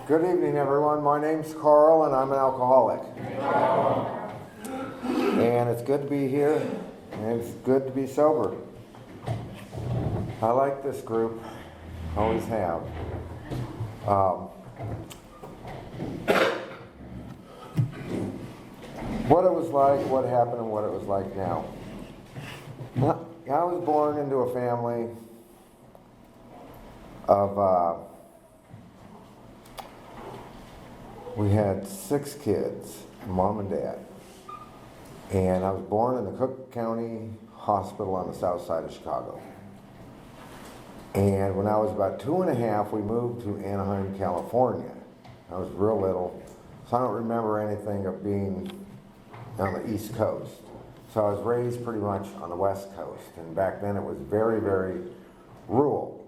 Good evening, everyone. My name's Carl, and I'm an alcoholic. And it's good to be here, and it's good to be sober. I like this group, always have. What it was like, what happened, and what it was like now. I was born into a family of, we had 6 kids, mom and dad. And I was born in the Hoke County Hospital on the south side of Chicago. And when I was about 2 and a half, we moved to Anaheim, California. I was real little, so I don't remember anything of being on the East Coast. So I was raised pretty much on the West Coast, and back then it was very, very rural.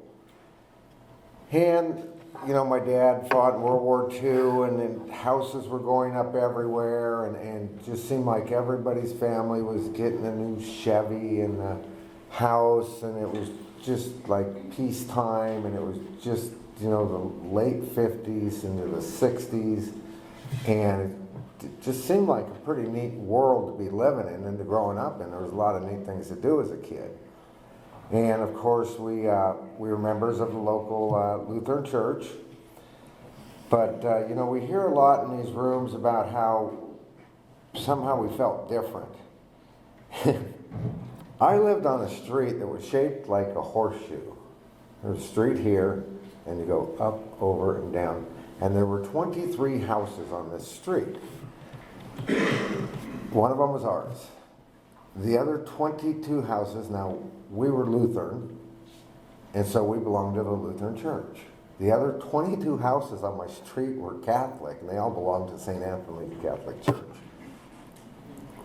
And, you know, my dad fought in World War II, and then houses were going up everywhere, and just seemed like everybody's family was getting a new Chevy and a house, and it was just like peacetime, and it was just, you know, the late 50s into the 60s, and it just seemed like a pretty neat world to be living in and to growing up in. There was a lot of neat things to do as a kid. And of course, we were members of the local Lutheran church. But, you know, we hear a lot in these rooms about how somehow we felt different. I lived on a street that was shaped like a horseshoe. There's a street here, and you go up, over, and down. And there were 23 houses on this street. One of them was ours. The other 22 houses, now we were Lutheran, and so we belonged to the Lutheran church. The other 22 houses on my street were Catholic, and they all belonged to St. Anthony's Catholic Church.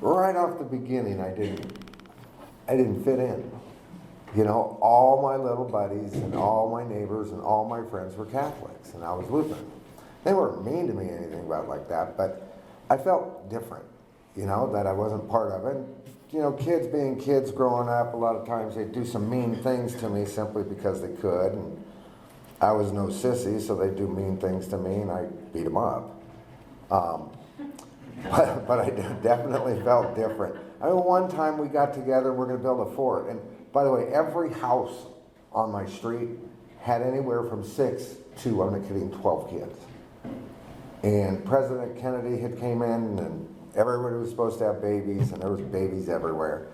Right off the beginning, I didn't fit in. You know, all my little buddies and all my neighbors and all my friends were Catholics, and I was Lutheran. They weren't mean to me or anything about it like that, but I felt different, you know, that I wasn't part of it. You know, kids being kids growing up, a lot of times they'd do some mean things to me simply because they could. And I was no sissy, so they'd do mean things to me, and I beat them up. But I definitely felt different. I mean, one time we got together and we're going to build a fort. And by the way, every house on my street had anywhere from 6 to, I'm not kidding, 12 kids. And President Kennedy had came in, and everybody was supposed to have babies, and there was babies everywhere.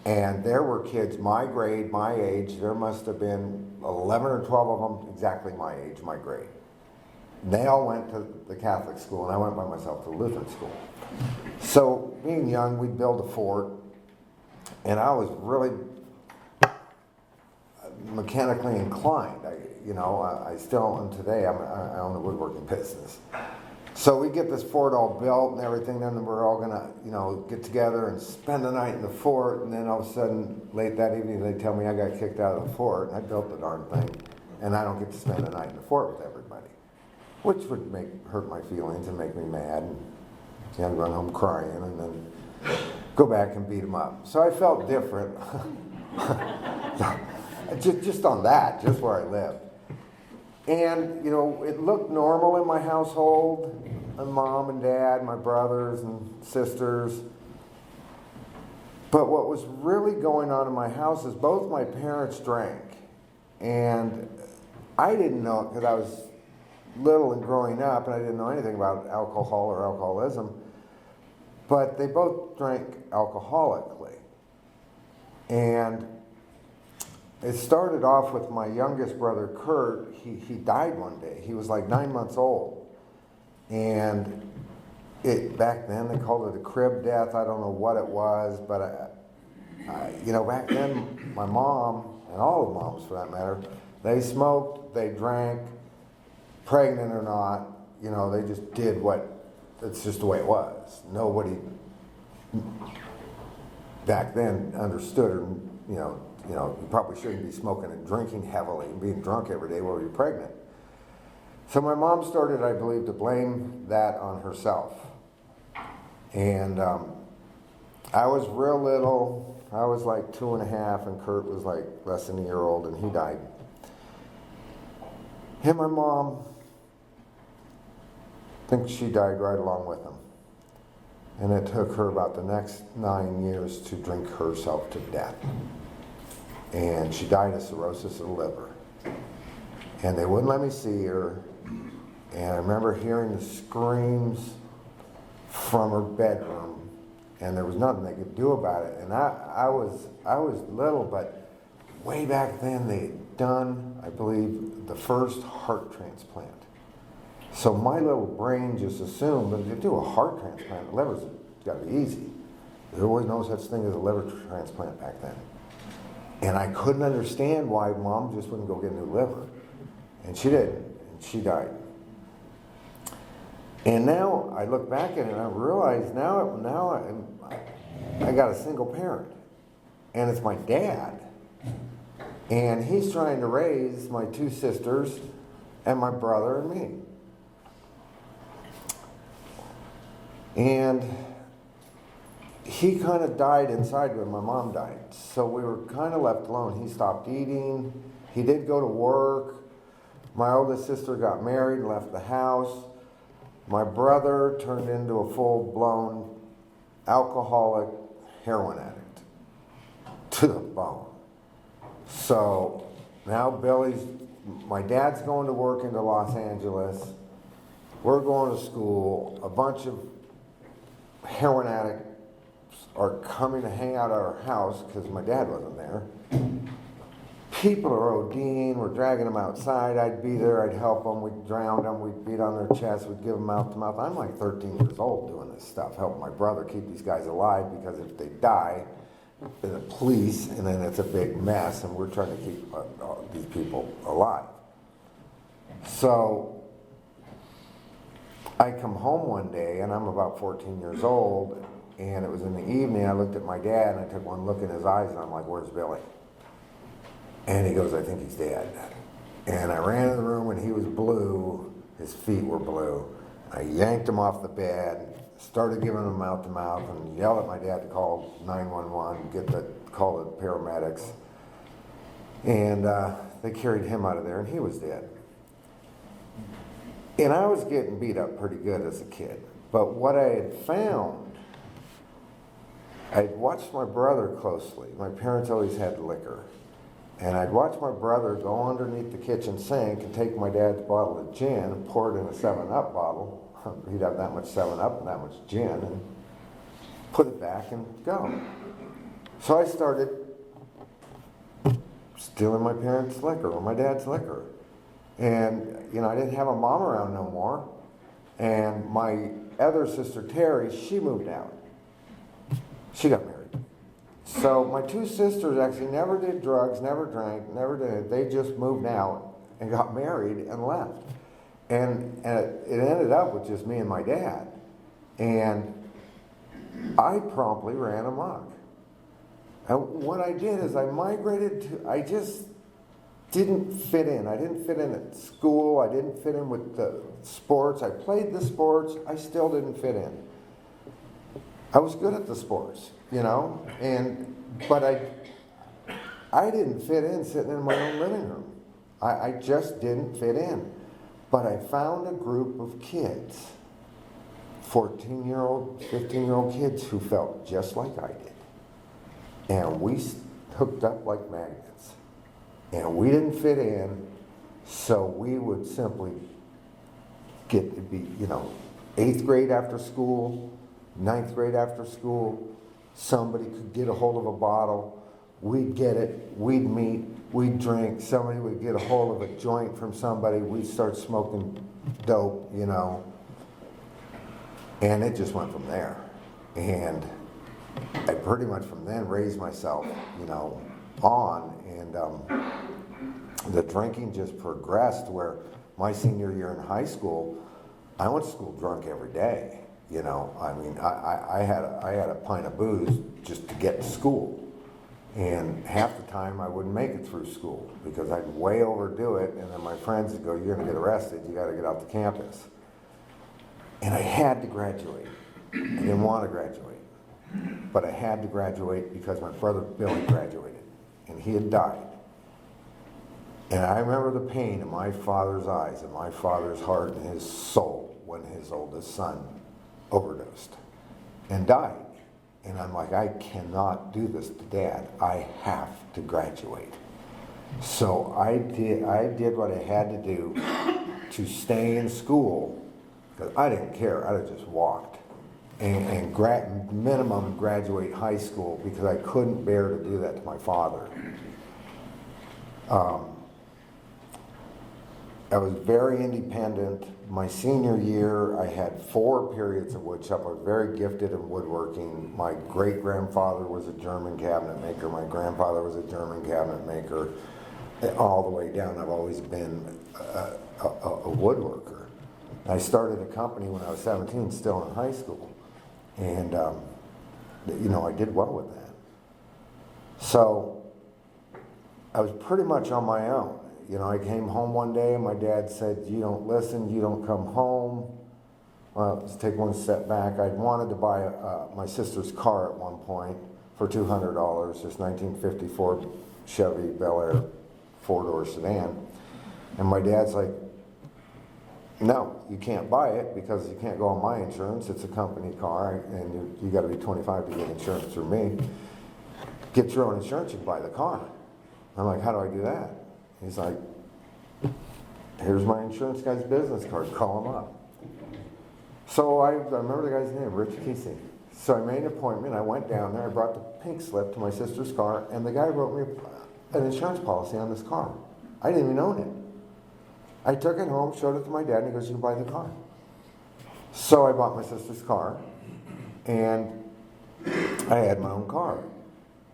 And there were kids my grade, my age. There must have been 11 or 12 of them exactly my age, my grade. And they all went to the Catholic school, and I went by myself to the Lutheran school. So being young, we'd build a fort, and I was really mechanically inclined. I still am today. I own a woodworking business. So we get this fort all built and everything, then we're all gonna, you know, get together and spend the night in the fort, and then all of a sudden, late that evening, they tell me I got kicked out of the fort, and I built the darn thing, and I don't get to spend the night in the fort with everybody, which would hurt my feelings and make me mad, and I'd run home crying, and then go back and beat them up. So I felt different, just on that, just where I lived. And, you know, it looked normal in my household, my mom and dad, my brothers and sisters. But what was really going on in my house is both my parents drank. And I didn't know it because I was little and growing up, and I didn't know anything about alcohol or alcoholism. But they both drank alcoholically. And it started off with my youngest brother, Kurt. He died one day. He was like 9 months old. And back then they called it a crib death. I don't know what it was, but you know, back then my mom, and all the moms for that matter, they smoked, they drank, pregnant or not, you know, they just did it's just the way it was. Nobody back then understood or, you know, you probably shouldn't be smoking and drinking heavily and being drunk every day while you're pregnant. So my mom started, I believe, to blame that on herself. And I was real little. I was like 2 and a half, and Kurt was like less than a year old, and he died. And my mom think she died right along with him. And it took her about the next 9 years to drink herself to death. And she died of cirrhosis of the liver. And they wouldn't let me see her. And I remember hearing the screams from her bedroom, and there was nothing they could do about it. And I was little, but way back then they'd done, I believe, the first heart transplant. So my little brain just assumed that if you do a heart transplant, the liver's got to be easy. There was no such thing as a liver transplant back then. And I couldn't understand why Mom just wouldn't go get a new liver. And she didn't, and she died. And now I look back at it and I realize now I got a single parent. And it's my dad. And he's trying to raise my two sisters and my brother and me. And he kind of died inside when my mom died. So we were kind of left alone. He stopped eating. He did go to work. My oldest sister got married and left the house. My brother turned into a full-blown alcoholic heroin addict to the bone. So now my dad's going to work into Los Angeles. We're going to school. A bunch of heroin addicts are coming to hang out at our house because my dad wasn't there. People are ODing, we're dragging them outside. I'd be there, I'd help them, we'd drown them, we'd beat on their chest, we'd give them mouth to mouth. I'm like 13 years old doing this stuff, helping my brother keep these guys alive, because if they die, then the police, and then it's a big mess, and we're trying to keep these people alive. So I come home one day, and I'm about 14 years old, and it was in the evening. I looked at my dad, and I took one look in his eyes, and I'm like, "Where's Billy?" And he goes, "I think he's dead." And I ran in the room, and he was blue. His feet were blue. I yanked him off the bed, started giving him mouth to mouth, and yelled at my dad to call 911, call the paramedics. And they carried him out of there, and he was dead. And I was getting beat up pretty good as a kid. But what I had found, I'd watched my brother closely. My parents always had liquor. And I'd watch my brother go underneath the kitchen sink and take my dad's bottle of gin and pour it in a 7-Up bottle. He'd have that much 7-Up and that much gin, and put it back and go. So I started stealing my parents' liquor or my dad's liquor. And, I didn't have a mom around no more. And my other sister, Terry, she moved out. She got married. So my two sisters actually never did drugs, never drank, never did. They just moved out and got married and left. And it ended up with just me and my dad. And I promptly ran amok. And what I did is I just didn't fit in. I didn't fit in at school. I didn't fit in with the sports. I played the sports. I still didn't fit in. I was good at the sports, but I didn't fit in sitting in my own living room. I just didn't fit in. But I found a group of kids, 14-year-old, 15-year-old kids who felt just like I did. And we hooked up like magnets. And we didn't fit in, so we would simply get to be, 8th grade after school, 9th grade after school, somebody could get a hold of a bottle, we'd get it, we'd meet, we'd drink, somebody would get a hold of a joint from somebody, we'd start smoking dope, and it just went from there. And I pretty much from then raised myself, on, and the drinking just progressed where my senior year in high school, I went to school drunk every day. I had a pint of booze just to get to school. And half the time I wouldn't make it through school because I'd way overdo it, and then my friends would go, "You're gonna get arrested, you gotta get off the campus." And I had to graduate. I didn't want to graduate, but I had to graduate because my brother Billy graduated, and he had died. And I remember the pain in my father's eyes and my father's heart and his soul when his oldest son overdosed and died. And I'm like, I cannot do this to Dad. I have to graduate. So I did what I had to do to stay in school, because I didn't care. I'd have just walked and minimum graduate high school, because I couldn't bear to do that to my father. I was very independent. My senior year, I had 4 periods of woodshop. I was very gifted in woodworking. My great-grandfather was a German cabinet maker. My grandfather was a German cabinet maker. All the way down, I've always been a woodworker. I started a company when I was 17, still in high school. And, I did well with that. So I was pretty much on my own. I came home one day and my dad said, you don't listen, you don't come home. Well, let's take one step back. I'd wanted to buy my sister's car at one point for $200, this 1954 Chevy Bel Air 4-door sedan. And my dad's like, no, you can't buy it because you can't go on my insurance. It's a company car and you got to be 25 to get insurance through me. Get your own insurance, you can buy the car. I'm like, how do I do that? He's like, here's my insurance guy's business card, call him up. So I remember the guy's name, Rich Kesey. So I made an appointment, I went down there, I brought the pink slip to my sister's car, and the guy wrote me an insurance policy on this car. I didn't even own it. I took it home, showed it to my dad, and he goes, you can buy the car. So I bought my sister's car, and I had my own car.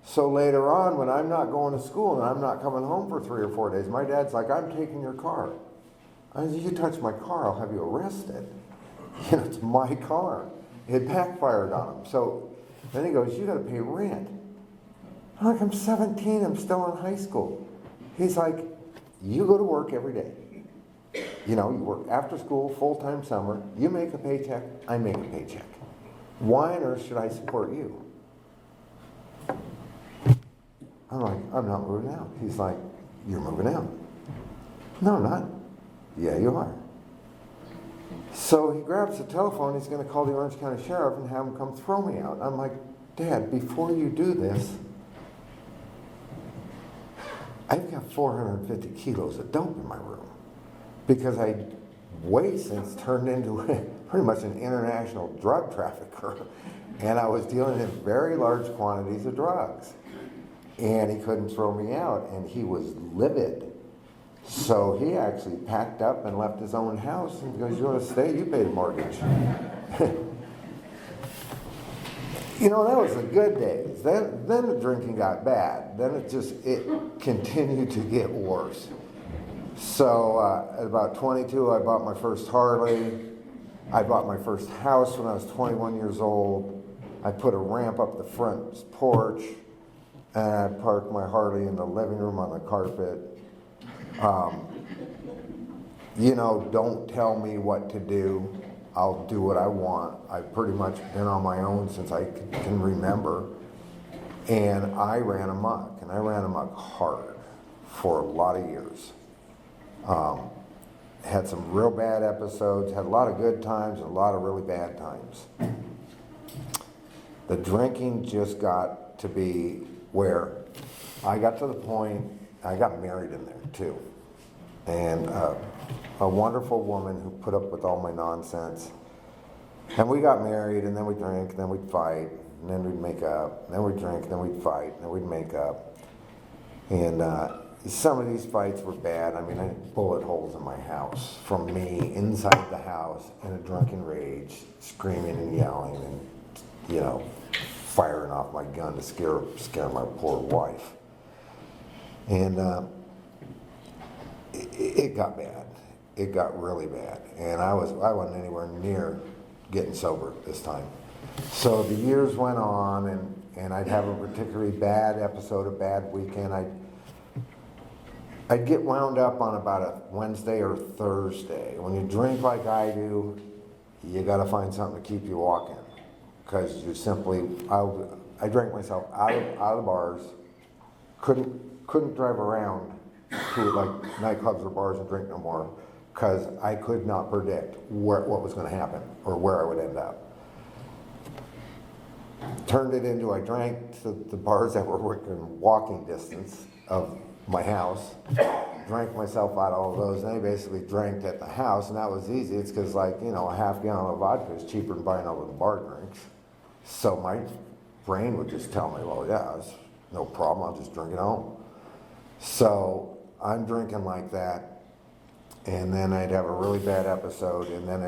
So later on, when I'm not going to school and I'm not coming home for 3 or 4 days, my dad's like, I'm taking your car. I said, you touch my car, I'll have you arrested. It's my car. It backfired on him. So then he goes, you got to pay rent. I'm like, I'm 17, I'm still in high school. He's like, you go to work every day. You work after school, full-time summer. You make a paycheck, I make a paycheck. Why on earth should I support you? I'm like, I'm not moving out. He's like, you're moving out. No, I'm not. Yeah, you are. So he grabs the telephone, he's going to call the Orange County Sheriff and have him come throw me out. I'm like, Dad, before you do this, I've got 450 kilos of dope in my room. Because I way since turned into pretty much an international drug trafficker. And I was dealing in very large quantities of drugs. And he couldn't throw me out, and he was livid. So he actually packed up and left his own house and goes, you want to stay? You pay the mortgage. That was the good days. Then the drinking got bad. Then it continued to get worse. So at about 22, I bought my first Harley. I bought my first house when I was 21 years old. I put a ramp up the front porch. And I parked my Harley in the living room on the carpet. Don't tell me what to do. I'll do what I want. I've pretty much been on my own since I can remember. And I ran amok, and I ran amok hard for a lot of years. Had some real bad episodes, had a lot of good times, and a lot of really bad times. The drinking just got to be where I got to the point, I got married in there too. And a wonderful woman who put up with all my nonsense. And we got married, and then we'd drink, and then we'd fight, and then we'd make up, and then we'd drink, and then we'd fight, and then we'd make up. And some of these fights were bad. I mean, I had bullet holes in my house from me inside the house in a drunken rage, screaming and yelling and, firing off my gun to scare my poor wife. And it got bad. It got really bad. And I wasn't anywhere near getting sober this time. So the years went on, and I'd have a particularly bad episode, a bad weekend. I'd get wound up on about a Wednesday or Thursday. When you drink like I do, you got to find something to keep you walking. Because you simply, I drank myself out of bars, couldn't drive around to like nightclubs or bars and drink no more. because I could not predict what was going to happen or where I would end up. Turned it into, I drank to the bars that were within walking distance of my house, drank myself out of all of those, and I basically drank at the house, and that was easy. It's because, like, you know, a half gallon of vodka is cheaper than buying all the bar drinks. So my brain would just tell me, well, yeah, it's no problem, I'll just drink it home. So I'm drinking like that, and then I'd have a really bad episode, and then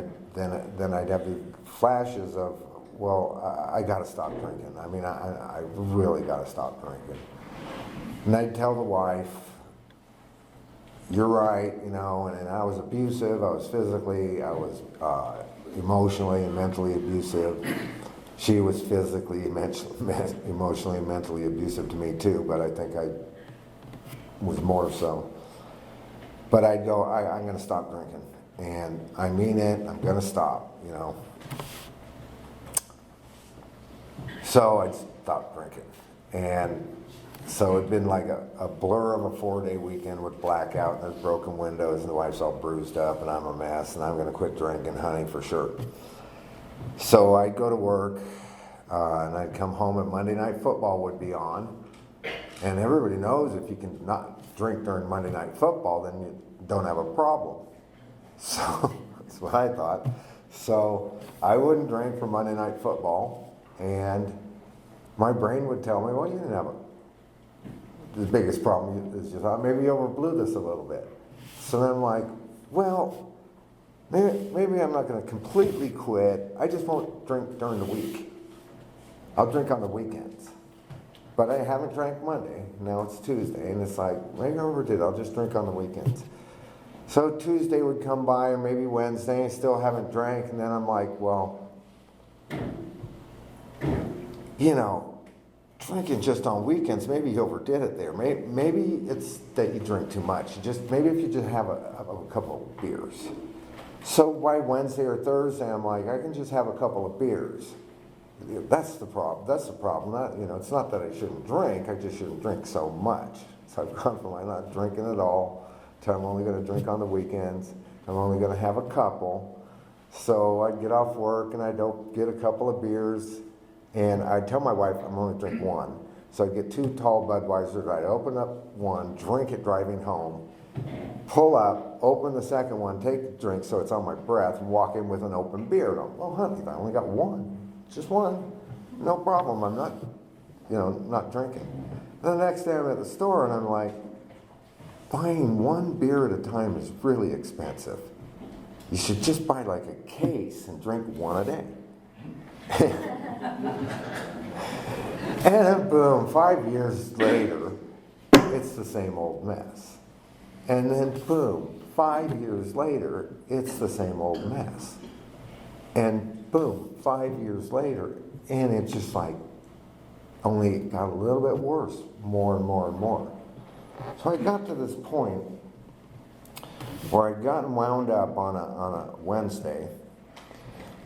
I'd have the flashes of, well, I got to stop drinking. I mean, I really got to stop drinking. And I'd tell the wife, you're right, you know, and I was abusive, I was physically, I was emotionally and mentally abusive. She was physically, emotionally and mentally abusive to me too, but I think I was more so. But I'd go, I'm going to stop drinking. And I mean it, I'm going to stop, you know. So I'd stop drinking. And so it'd been like a blur of a 4-day weekend with blackout, and there's broken windows, and the wife's all bruised up, and I'm a mess, and I'm going to quit drinking, honey, for sure. So I'd go to work, and I'd come home, and Monday Night Football would be on. And everybody knows if you can not drink during Monday Night Football, then you don't have a problem. So that's what I thought. So I wouldn't drink for Monday Night Football, and my brain would tell me, well, you didn't have the biggest problem is just, maybe you overblew this a little bit. So then I'm like, well, maybe I'm not going to completely quit. I just won't drink during the week. I'll drink on the weekends. But I haven't drank Monday. Now it's Tuesday, and it's like, maybe I overdid. I'll just drink on the weekends. So Tuesday would come by, or maybe Wednesday, and still haven't drank, and then I'm like, well, you know, drinking just on weekends, maybe you overdid it there. Maybe it's that you drink too much. Maybe if you just have a couple of beers. So by Wednesday or Thursday, I'm like, I can just have a couple of beers. That's the problem. That's the problem. Not, you know, it's not that I shouldn't drink. I just shouldn't drink so much. So I've gone from I'm not drinking at all to I'm only going to drink on the weekends. I'm only going to have a couple. So I'd get off work and I'd get a couple of beers. And I'd tell my wife I'm only drink one. So I'd get 2 tall Budweisers. I'd open up one, drink it driving home, pull up, open the second one, take the drink so it's on my breath, and walk in with an open beer. And I'm, well, honey, I only got one. Just one. No problem. I'm not, you know, not drinking. And the next day I'm at the store and I'm like, buying one beer at a time is really expensive. You should just buy like a case and drink one a day. And then boom, 5 years later, it's the same old mess. And then boom, 5 years later, it's the same old mess. And boom, 5 years later, and it's just like only got a little bit worse, more and more and more. So I got to this point where I'd gotten wound up on a Wednesday,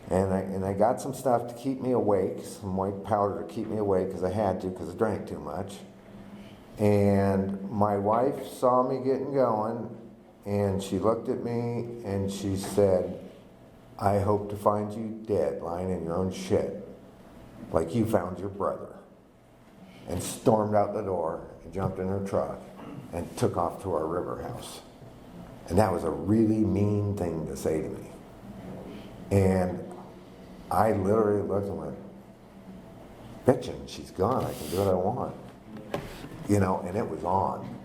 and I got some stuff to keep me awake, some white powder to keep me awake because I had to because I drank too much. And my wife saw me getting going, and she looked at me and she said, I hope to find you dead, lying in your own shit, like you found your brother. And stormed out the door and jumped in her truck and took off to our river house. And that was a really mean thing to say to me. And I literally looked and went, bitchin', she's gone, I can do what I want. You know, and it was on.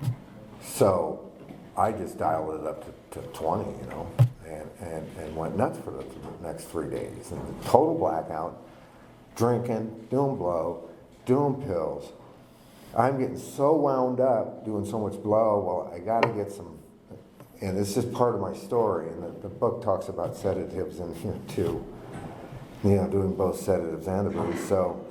So I just dialed it up to 20, you know, and went nuts for the next 3 days. And the total blackout, drinking, doing blow, doing pills. I'm getting so wound up doing so much blow, well, I got to get some, and it's just part of my story, and the book talks about sedatives in here too, you know, doing both sedatives and the booze. So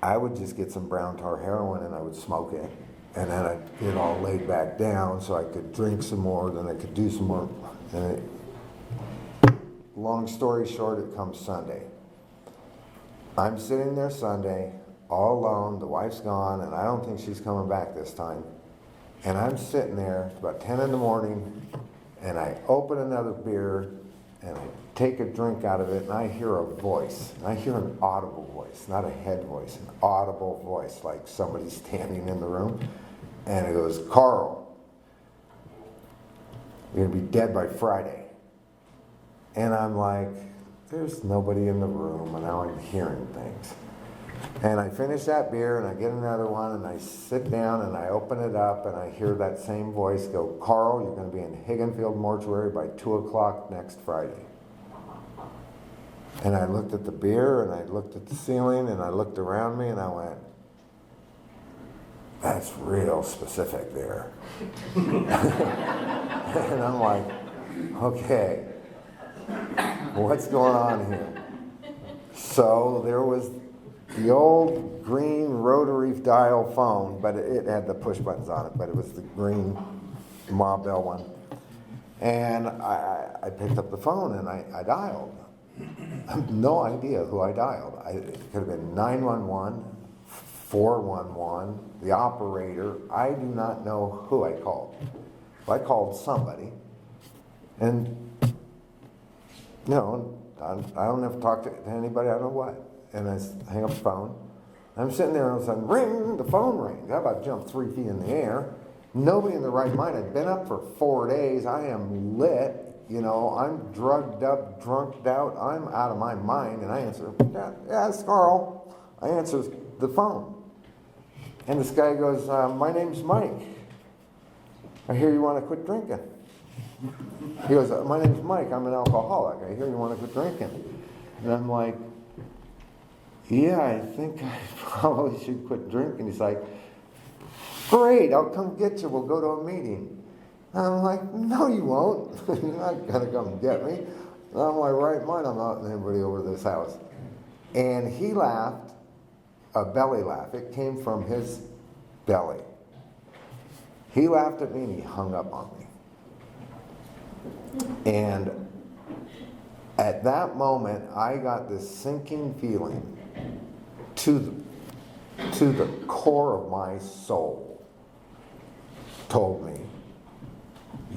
I would just get some brown tar heroin and I would smoke it, and then I'd get all laid back down so I could drink some more, then I could do some more. And long story short, it comes Sunday. I'm sitting there Sunday, all alone, the wife's gone, and I don't think she's coming back this time. And I'm sitting there, it's about 10 in the morning, and I open another beer, and I take a drink out of it, and I hear a voice. And I hear an audible voice, not a head voice, an audible voice, like somebody standing in the room. And it goes, Carl, you're going to be dead by Friday. And I'm like, there's nobody in the room, and now I'm hearing things. And I finish that beer, and I get another one, and I sit down, and I open it up, and I hear that same voice go, Carl, you're going to be in Higginfield Mortuary by 2 o'clock next Friday. And I looked at the beer, and I looked at the ceiling, and I looked around me, and I went, that's real specific there. And I'm like, okay, what's going on here? So there was the old green rotary dial phone, but it had the push buttons on it, but it was the green Ma Bell one. And I picked up the phone and I dialed. I have no idea who I dialed. It could have been 911, 411, the operator. I do not know who I called. I called somebody, and I don't have to talk to anybody. I don't know what. And I hang up the phone. I'm sitting there, and all of a sudden, ring, the phone rings. I about jumped 3 feet in the air. Nobody in the right mind. I'd been up for 4 days. I am lit. I'm drugged up, drunked out. I'm out of my mind. And I answer, yeah, it's Carl. I answer the phone. And this guy goes, my name's Mike. I hear you want to quit drinking. He goes, my name's Mike. I'm an alcoholic. I hear you want to quit drinking. And I'm like, yeah, I think I probably should quit drinking. He's like, great, I'll come get you. We'll go to a meeting. And I'm like, no, you won't. You're not going to come get me. And I'm my right mind. I'm not letting anybody over to this house. And he laughed, a belly laugh. It came from his belly. He laughed at me and he hung up on me. And at that moment, I got this sinking feeling to the core of my soul. Told me,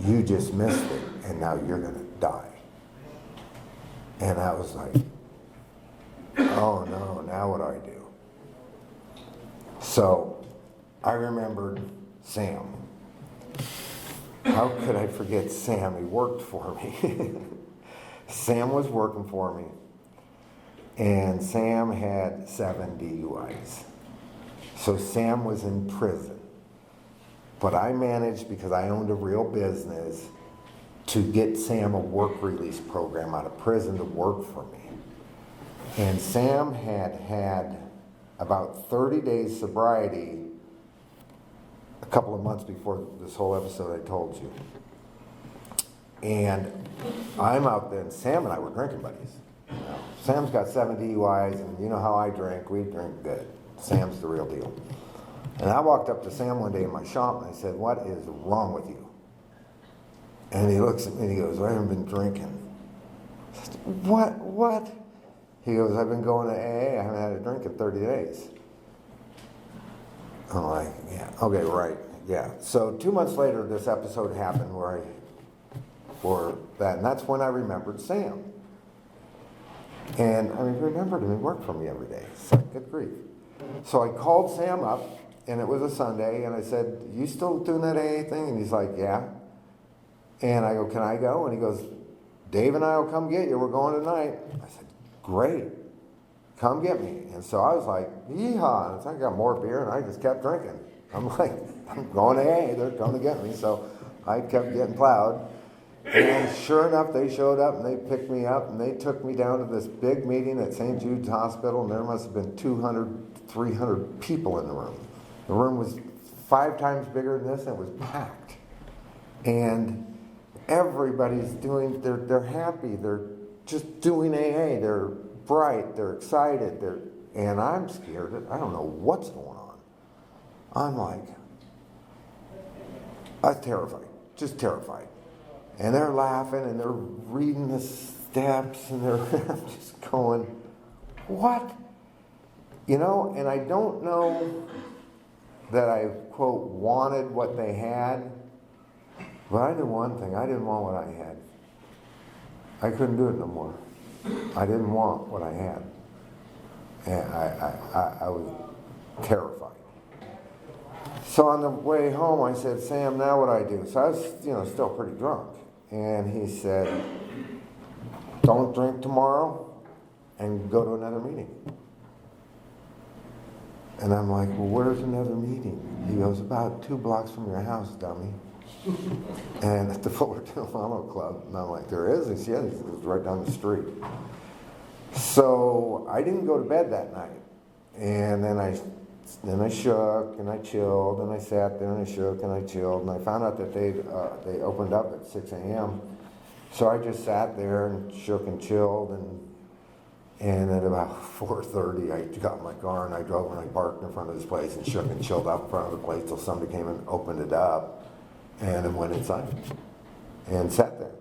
you just missed it, and now you're going to die. And I was like, oh no, now what do I do? So I remembered Sam. How could I forget Sam? He worked for me. Sam was working for me, and Sam had 7 DUIs. So Sam was in prison. But I managed, because I owned a real business, to get Sam a work release program out of prison to work for me. And Sam had about 30 days sobriety a couple of months before this whole episode I told you. And I'm out there, and Sam and I were drinking buddies. Sam's got 7 DUIs, and you know how I drink. We drink good. Sam's the real deal. And I walked up to Sam one day in my shop, and I said, what is wrong with you? And he looks at me and he goes, I haven't been drinking. I said, what? He goes, I've been going to AA. I haven't had a drink in 30 days. I'm like, yeah, okay, right, yeah. So 2 months later, this episode happened and that's when I remembered Sam. And I remembered him. He worked for me every day. It's like, good grief. So I called Sam up, and it was a Sunday, and I said, you still doing that AA thing? And he's like, yeah. And I go, can I go? And he goes, Dave and I will come get you. We're going tonight. I said, great. Come get me. And so I was like, yeehaw. And so I got more beer, and I just kept drinking. I'm like, I'm going to AA. They're coming to get me. So I kept getting plowed. And sure enough, they showed up, and they picked me up, and they took me down to this big meeting at St. Jude's Hospital, and there must have been 200, 300 people in the room. The room was 5 times bigger than this, and it was packed. And everybody's doing, they're happy, they're just doing AA, they're bright, they're excited, and I'm scared. I don't know what's going on. I'm like, I'm terrified, just terrified. And they're laughing, and they're reading the steps, and they're just going, what? And I don't know that I, quote, wanted what they had, But I knew one thing, I didn't want what I had. I couldn't do it no more. I didn't want what I had. And I was terrified. So on the way home, I said, Sam, now what do? So I was, still pretty drunk. And he said, don't drink tomorrow and go to another meeting. And I'm like, well, where's another meeting? He goes, about 2 blocks from your house, dummy. And at the Fullerton Follow Club. And I'm like, there is? He said, yeah, it's right down the street. So I didn't go to bed that night. And then I shook and I chilled and I sat there and I shook and I chilled and I found out that they opened up at 6 a.m. So I just sat there and shook and chilled and at about 4:30 I got in my car and I drove and I parked in front of this place and shook and chilled out in front of the place till somebody came and opened it up and then went inside and sat there.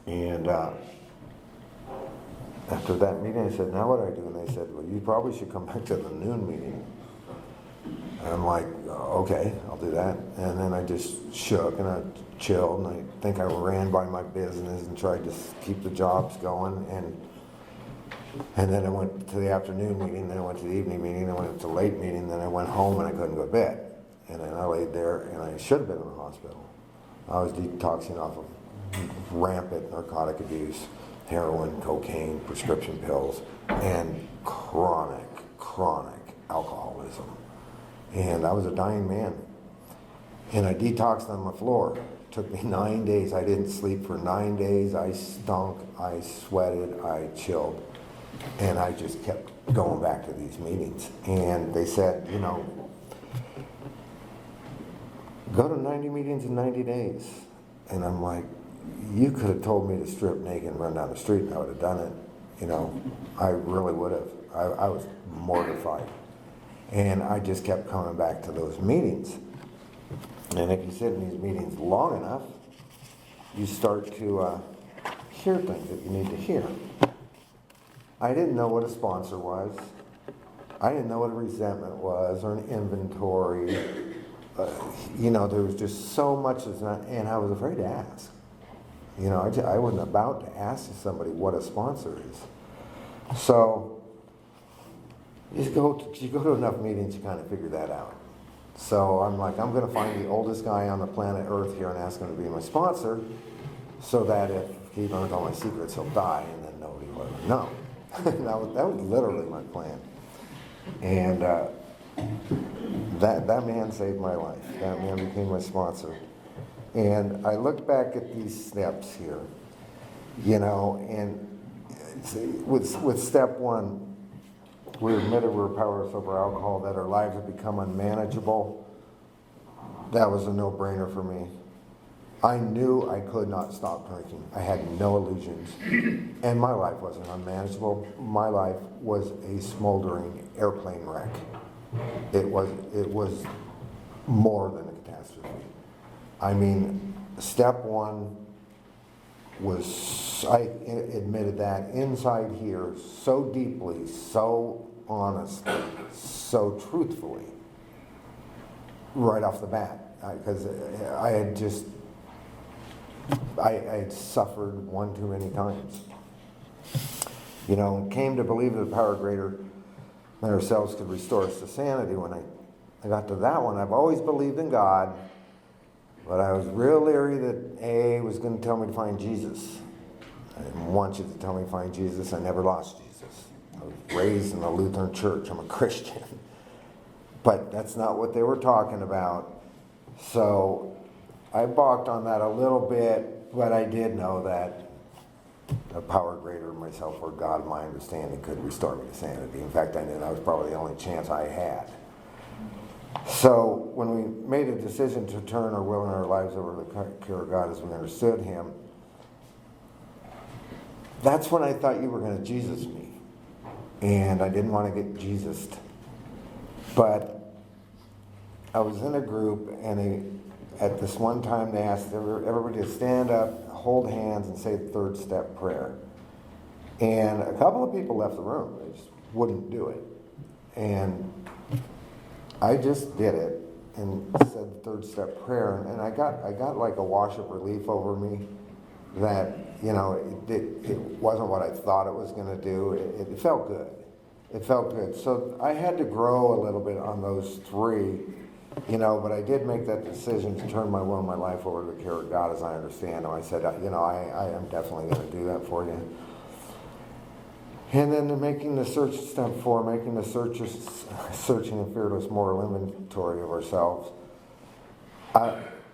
And after that meeting, I said, now what do? And they said, well, you probably should come back to the noon meeting. And I'm like, okay, I'll do that. And then I just shook and I chilled, and I think I ran by my business and tried to keep the jobs going. And then I went to the afternoon meeting, then I went to the evening meeting, then I went to the late meeting, then I went home and I couldn't go to bed. And then I laid there, and I should have been in the hospital. I was detoxing off of rampant narcotic abuse, heroin, cocaine, prescription pills, and chronic alcoholism. And I was a dying man. And I detoxed on the floor. It took me 9 days. I didn't sleep for 9 days. I stunk, I sweated, I chilled. And I just kept going back to these meetings. And they said, go to 90 meetings in 90 days. And I'm like, you could have told me to strip naked and run down the street and I would have done it. I really would have. I was mortified. And I just kept coming back to those meetings. And if you sit in these meetings long enough, you start to hear things that you need to hear. I didn't know what a sponsor was. I didn't know what a resentment was or an inventory. There was just so much that's not, and I was afraid to ask. I wasn't about to ask somebody what a sponsor is. So you go to enough meetings, you kind of figure that out. So I'm like, I'm going to find the oldest guy on the planet Earth here and ask him to be my sponsor, so that if he learns all my secrets, he'll die, and then nobody will ever know. that was literally my plan. And that man saved my life. That man became my sponsor. And I look back at these steps here, and with step 1, we admitted we were powerless over alcohol, that our lives had become unmanageable. That was a no-brainer for me. I knew I could not stop drinking. I had no illusions. And my life wasn't unmanageable. My life was a smoldering airplane wreck. It was more than a catastrophe. I mean, step 1 was, I admitted that inside here so deeply, so honestly, so truthfully, right off the bat. Because I had suffered one too many times. Came to believe that a power greater than ourselves could restore us to sanity. When I got to that one, I've always believed in God, but I was real leery that A was going to tell me to find Jesus. I didn't want you to tell me to find Jesus. I never lost Jesus. I was raised in a Lutheran church. I'm a Christian. But that's not what they were talking about. So I balked on that a little bit, but I did know that a power greater than myself, or God, my understanding, could restore me to sanity. In fact, I knew that was probably the only chance I had. So when we made a decision to turn our will and our lives over to the care of God as we understood Him, that's when I thought you were going to Jesus me. And I didn't want to get Jesused. But I was in a group, and at this one time they asked everybody to stand up, hold hands, and say the 3rd step prayer. And a couple of people left the room. They just wouldn't do it. And I just did it. and said the third step prayer, and I got like a wash of relief over me that, it wasn't what I thought it was going to do. It felt good. It felt good. So I had to grow a little bit on those three, but I did make that decision to turn my will and my life over to the care of God as I understand him. I said, I am definitely going to do that for you. And then making the search, step 4, making the searching and fearless moral inventory of ourselves.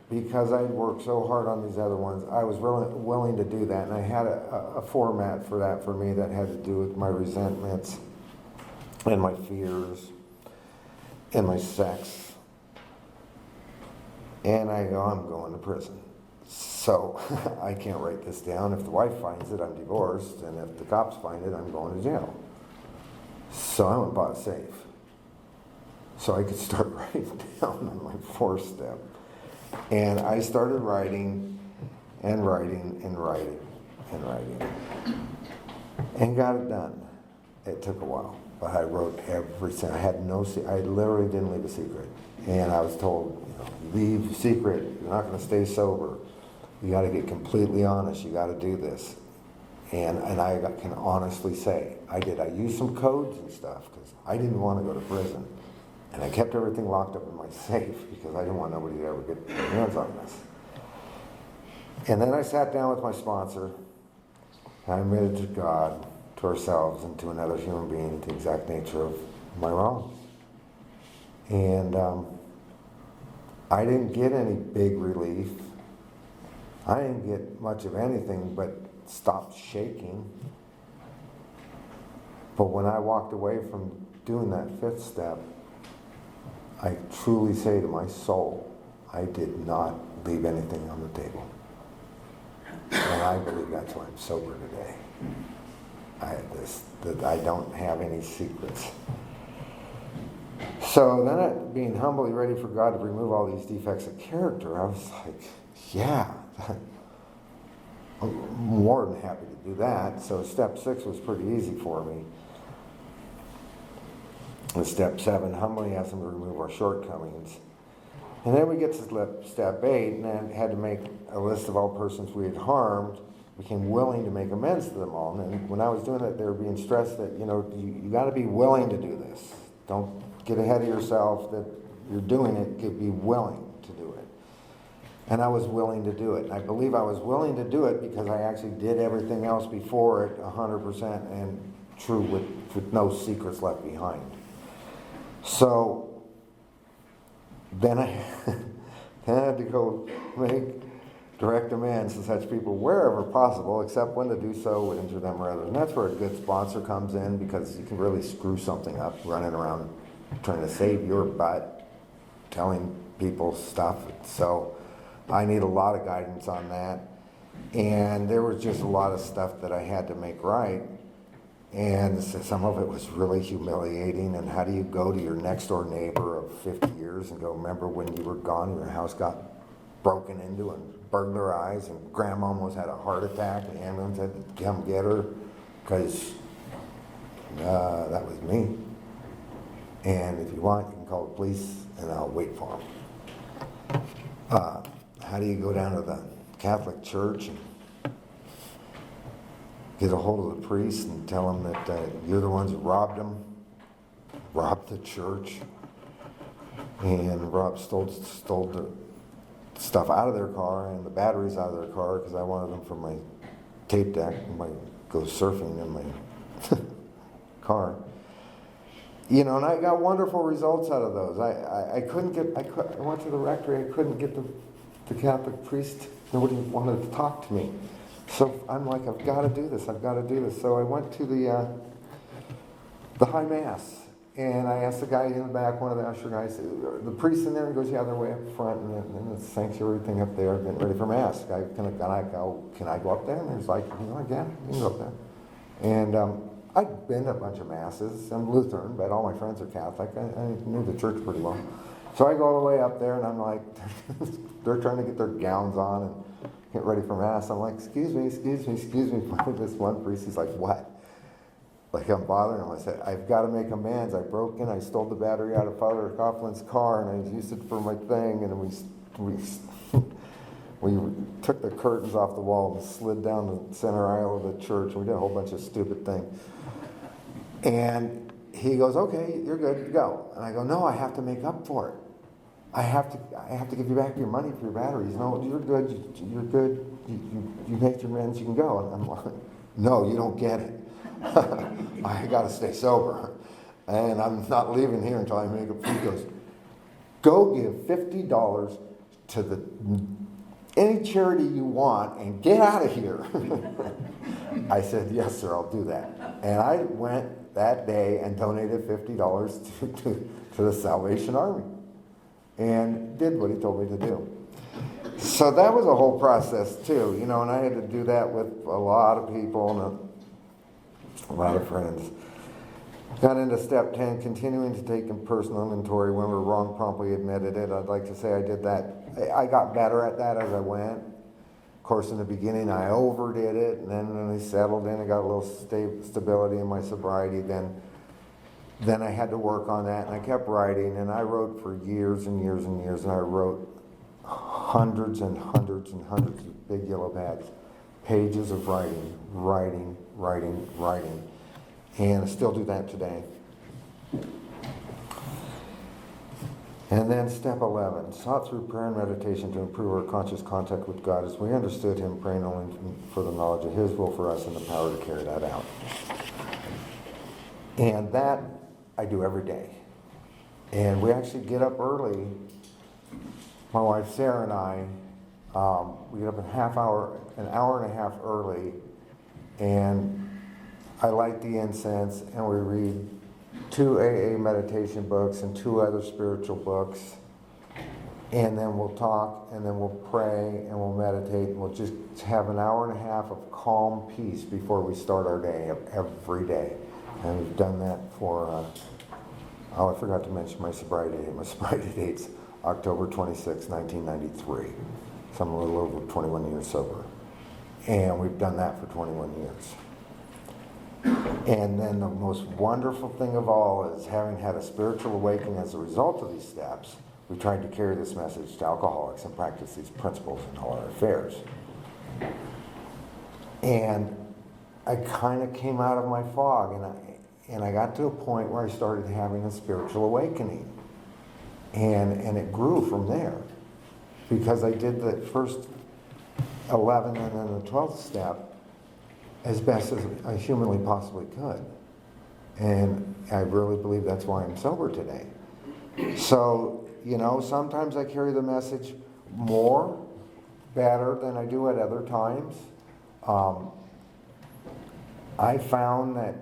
Because I worked so hard on these other ones, I was willing to do that. And I had a format for that for me that had to do with my resentments and my fears and my sex. And I go, I'm going to prison. So I can't write this down. If the wife finds it, I'm divorced. And if the cops find it, I'm going to jail. So I went and bought a safe. So I could start writing down on my 4th step. And I started writing and writing and writing and writing. And got it done. It took a while. But I wrote everything. I literally didn't leave a secret. And I was told, leave secret. You're not going to stay sober. You got to get completely honest. You got to do this. And I can honestly say, I did. I used some codes and stuff because I didn't want to go to prison. And I kept everything locked up in my safe because I didn't want nobody to ever get their hands on this. And then I sat down with my sponsor. I admitted to God, to ourselves, and to another human being the exact nature of my wrongs. And I didn't get any big relief. I didn't get much of anything but stopped shaking. But when I walked away from doing that 5th step, I truly say to my soul, I did not leave anything on the table. And I believe that's why I'm sober today. I don't have any secrets. So then, being humbly ready for God to remove all these defects of character, I was like, yeah, I'm more than happy to do that. So step 6 was pretty easy for me. And step 7, humbly ask him to remove our shortcomings. And then we get to step 8, and then had to make a list of all persons we had harmed, became willing to make amends to them all. And when I was doing it, they were being stressed that, you got to be willing to do this. Don't get ahead of yourself that you're doing it, be willing to do it. And I was willing to do it. And I believe I was willing to do it because I actually did everything else before it 100% and true with no secrets left behind. So then I had to go make direct amends to such people wherever possible, except when to do so would injure them or others. And that's where a good sponsor comes in, because you can really screw something up running around trying to save your butt, telling people stuff. So I need a lot of guidance on that. And there was just a lot of stuff that I had to make right. And some of it was really humiliating. And how do you go to your next door neighbor of 50 years and go, remember when you were gone, your house got broken into and burglarized, and grandma almost had a heart attack, and the ambulance had to come get her because that was me. And if you want, you can call the police and I'll wait for them. How do you go down to the Catholic Church and get a hold of the priest and tell them that you're the ones that robbed them, robbed the church, and stole the stuff out of their car and the batteries out of their car because I wanted them for my tape deck and go surfing in my car. And I got wonderful results out of those. I went to the rectory, I couldn't get the Catholic priest, nobody wanted to talk to me. So I'm like, I've got to do this. So I went to the High Mass, and I asked the guy in the back, one of the usher guys, the priest in there, he goes, yeah, they're way up front, and the sanctuary thing up there, getting ready for Mass. Can I go up there? And he's like, yeah, you can go up there. And I'd been to a bunch of Masses. I'm Lutheran, but all my friends are Catholic. I knew the church pretty well. So I go all the way up there, and I'm like, they're trying to get their gowns on and get ready for Mass. I'm like, excuse me. Finally, this one priest, he's like, what? like I'm bothering him. I said, I've got to make amends. I broke in, I stole the battery out of Father Coughlin's car, and I used it for my thing, and we took the curtains off the wall and slid down the center aisle of the church. We did a whole bunch of stupid things. And he goes, okay, you're good to go. And I go, no, I have to make up for it. I have to give you back your money for your batteries. No, you're good. You're good. You make your amends. You can go. And I'm like, no, you don't get it. I got to stay sober, and I'm not leaving here until I make a. He goes, go give $50 to any charity you want and get out of here. I said, yes, sir, I'll do that. And I went that day and donated $50 to the Salvation Army, and did what he told me to do. So that was a whole process too, and I had to do that with a lot of people and a lot of friends. Got into step 10, continuing to take in personal inventory. When we're wrong, promptly admitted it. I'd like to say I did that. I got better at that as I went. Of course, in the beginning, I overdid it, and then when I settled in, I got a little stability in my sobriety. Then I had to work on that, and I kept writing, and I wrote for years and years and years, and I wrote hundreds and hundreds and hundreds of big yellow pages of writing. And I still do that today. And then step 11, sought through prayer and meditation to improve our conscious contact with God as we understood Him, praying only for the knowledge of His will for us and the power to carry that out. And that I do every day. And we actually get up early. My wife Sarah and I, we get up an hour and a half early, and I light the incense, and we read 2 AA meditation books and 2 other spiritual books, and then we'll talk, and then we'll pray, and we'll meditate, and we'll just have an hour and a half of calm peace before we start our day every day. And we've done that for, I forgot to mention my sobriety date. My sobriety date's October 26, 1993. So I'm a little over 21 years sober. And we've done that for 21 years. And then the most wonderful thing of all is, having had a spiritual awakening as a result of these steps, we tried to carry this message to alcoholics and practice these principles in all our affairs. And I kind of came out of my fog, and I got to a point where I started having a spiritual awakening. And it grew from there, because I did the first 11 and then the 12th step as best as I humanly possibly could. And I really believe that's why I'm sober today. So, sometimes I carry the message better than I do at other times. I found that,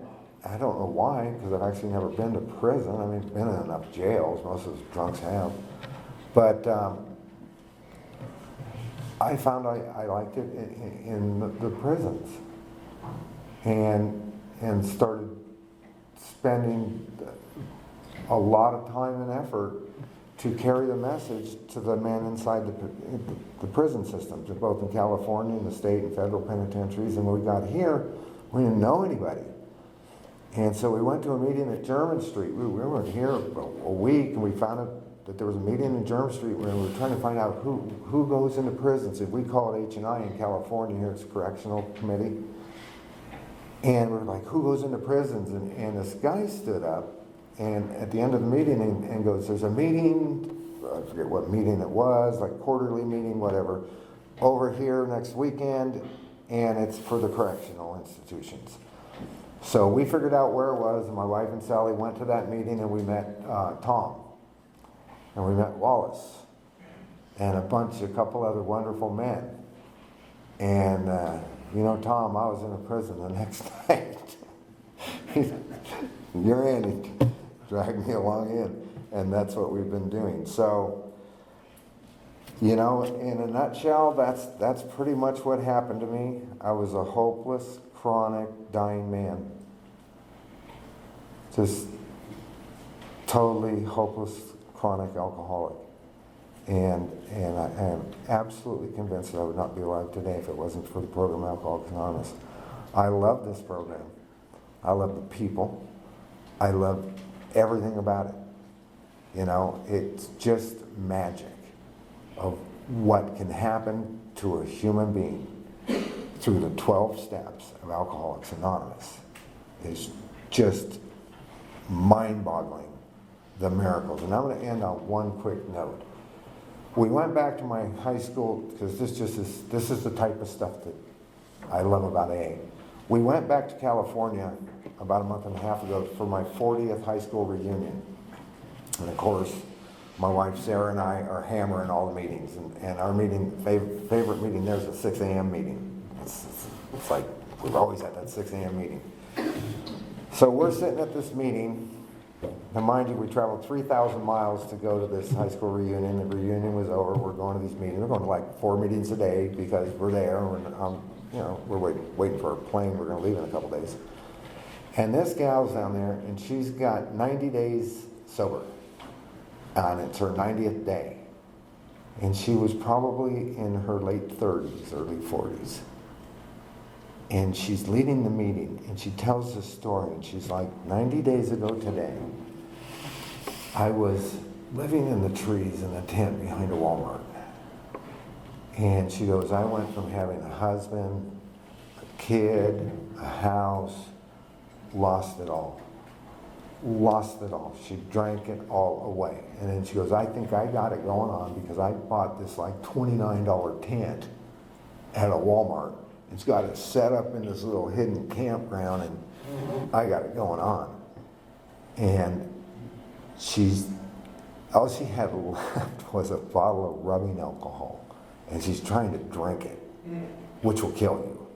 I don't know why, because I've actually never been to prison. I mean, I've been in enough jails, most of us drunks have. But I found I liked it in the prisons. And started spending a lot of time and effort to carry the message to the men inside the prison systems, both in California and the state and federal penitentiaries. And when we got here, we didn't know anybody. And so we went to a meeting at German Street. We were here a week, and we found out that there was a meeting in German Street where we were trying to find out who goes into prisons. If we call it H&I in California, here it's Correctional Committee. And we're like, who goes into prisons? And this guy stood up, and at the end of the meeting, and goes, there's a meeting, I forget what meeting it was, like quarterly meeting, whatever, over here next weekend, and it's for the correctional institutions. So we figured out where it was, and my wife and Sally went to that meeting, and we met Tom, and we met Wallace, and a couple other wonderful men. And Tom, I was in a prison the next night. You're in, he dragged me along in, and that's what we've been doing. So, in a nutshell, that's pretty much what happened to me. I was a hopeless, chronic, dying man. Just totally hopeless, chronic alcoholic. And I am absolutely convinced that I would not be alive today if it wasn't for the program Alcoholics Anonymous. I love this program. I love the people. I love everything about it. You know, it's just magic of what can happen to a human being through the 12 steps of Alcoholics Anonymous is just mind-boggling, the miracles. And I'm going to end on one quick note. We went back to my high school, because this is the type of stuff that I love about AA. We went back to California about a month and a half ago for my 40th high school reunion. And of course, my wife Sarah and I are hammering all the meetings. And our favorite meeting there is a 6 a.m. meeting. It's like we've always had that 6 a.m. meeting. So we're sitting at this meeting. Now mind you, we traveled 3,000 miles to go to this high school reunion. The reunion was over. We're going to these meetings. We're going to like 4 meetings a day because we're there. We're waiting for a plane. We're going to leave in a couple days. And this gal's down there, and she's got 90 days sober. And it's her 90th day. And she was probably in her late 30s, early 40s. And she's leading the meeting, and she tells this story, and she's like, 90 days ago today, I was living in the trees in a tent behind a Walmart. And she goes, I went from having a husband, a kid, a house, lost it all. Lost it all. She drank it all away. And then she goes, I think I got it going on because I bought this like $29 tent at a Walmart. It's got it set up in this little hidden campground, and I got it going on. And all she had left was a bottle of rubbing alcohol, and she's trying to drink it, which will kill you.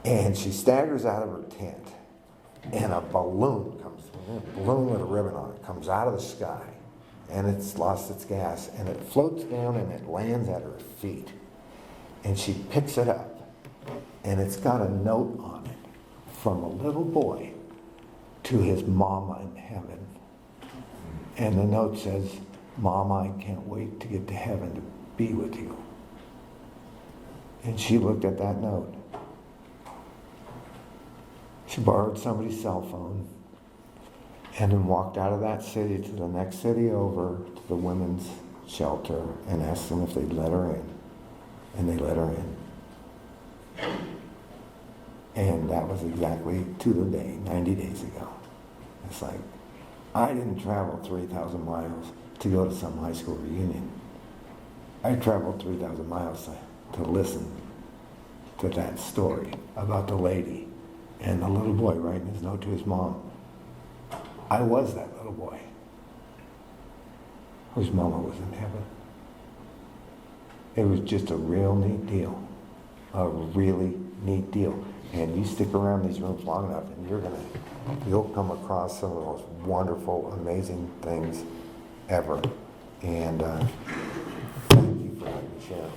And she staggers out of her tent, and a balloon with a ribbon on it comes out of the sky, and it's lost its gas, and it floats down and it lands at her feet. And she picks it up, and it's got a note on it from a little boy to his mama in heaven. And the note says, Mama, I can't wait to get to heaven to be with you. And she looked at that note. She borrowed somebody's cell phone and then walked out of that city to the next city over to the women's shelter and asked them if they'd let her in. And they let her in. And that was exactly to the day, 90 days ago. It's like, I didn't travel 3,000 miles to go to some high school reunion. I traveled 3,000 miles to listen to that story about the lady and the little boy writing his note to his mom. I was that little boy whose mama was in heaven. It was just a real neat deal. A really neat deal. And you stick around these rooms long enough and you'll come across some of the most wonderful, amazing things ever. And thank you for letting me share.